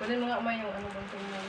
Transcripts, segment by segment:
Kunin mo nga may yung ano bang tingnan.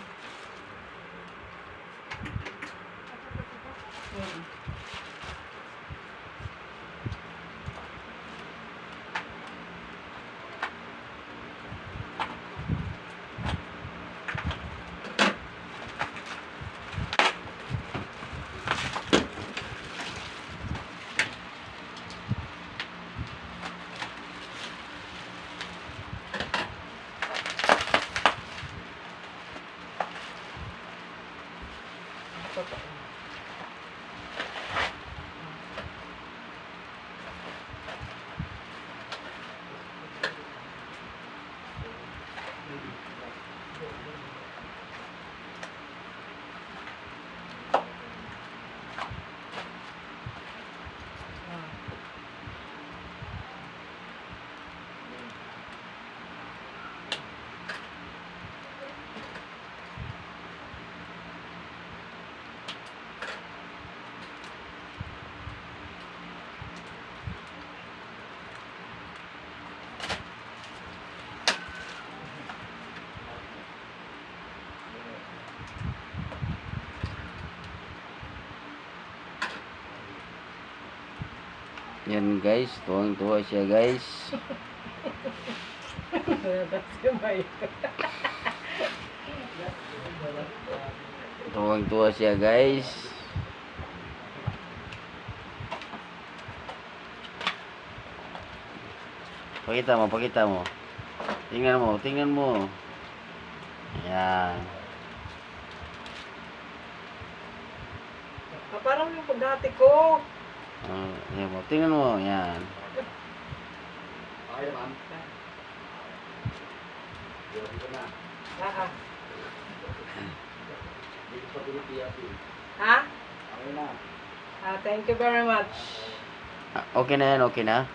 Yan guys, tuwang-tuwa siya guys. Tuwang-tuwa siya guys. Pakita mo, pakita mo. Tingnan mo, tingnan mo. Ayan. Parang yung pagdati ko. Ayan mo, tingnan mo, ayan. Okay naman. Ah. Dito sa Pilipinas. Ha? Okay na. Thank you very much. Okay na yan, okay na.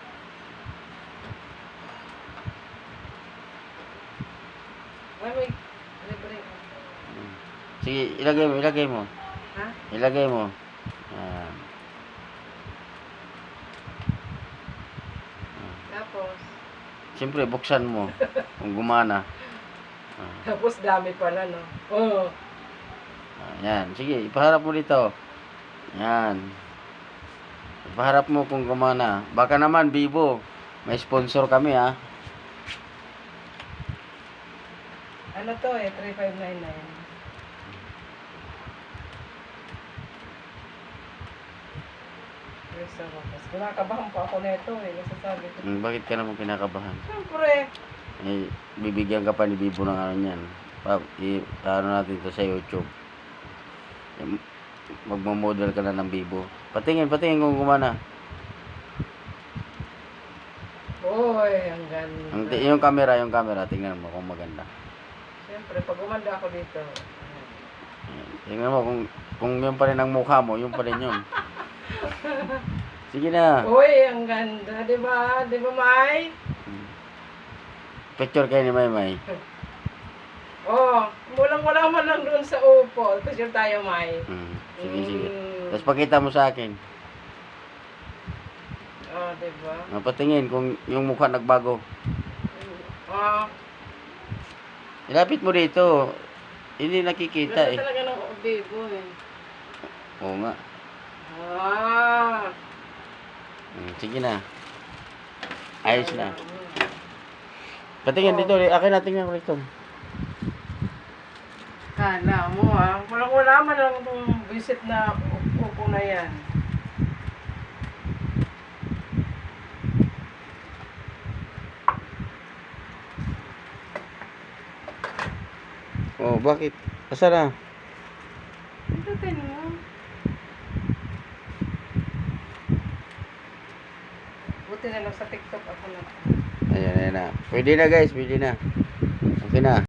Ay, may libre. Sige, ilagay mo, ilagay mo. Ha? Ilagay mo. Ayan. Tapos? Siyempre, buksan mo. Kung gumana. Tapos dami pala, no? Oo. Ayan. Sige, ipaharap mo dito. Ayan. Ipaharap mo kung gumana. Baka naman, Vivo. May sponsor kami, ha. Ano to eh? 3599. Yes, ako. Mas kinakabahan pa ako nito eh. Nasasabi ko. Bakit ka naman kinakabahan? Siyempre. Eh, bibigyan ka pa ni Vivo ng ano yan. Ano natin to sa YouTube. Magmamodel ka na ng Vivo. Patingin kung gumana. Uy, ang ganda. Yung camera, tingnan mo kung maganda. Siyempre, pag umanda ako dito. Ayan. Tingnan mo kung yun pa rin ang mukha mo, yun pa rin yun. Sige na. Uy, ang ganda. Diba? Diba, May? Picture kayo ni Maymay. Oh, wala man lang doon sa upo. Picture tayo, May. Sige. Tapos pakita mo sa akin. Oh, diba? Patingin kung yung mukha nagbago. Oh, Ilapit mo dito. Hindi nakikita ganda eh. talaga ng Vivo eh. Oo nga. Ah. Sige na. Ayos na. Patingin dito. Akin na tingnan ko dito. Kala mo ah. Wala man lang itong visit na upo na yan. Oh, bakit? Asa na? Pindutin mo. Buti na lang sa TikTok ako na. Ayan na. Pwede na guys, pwede na. Okay na.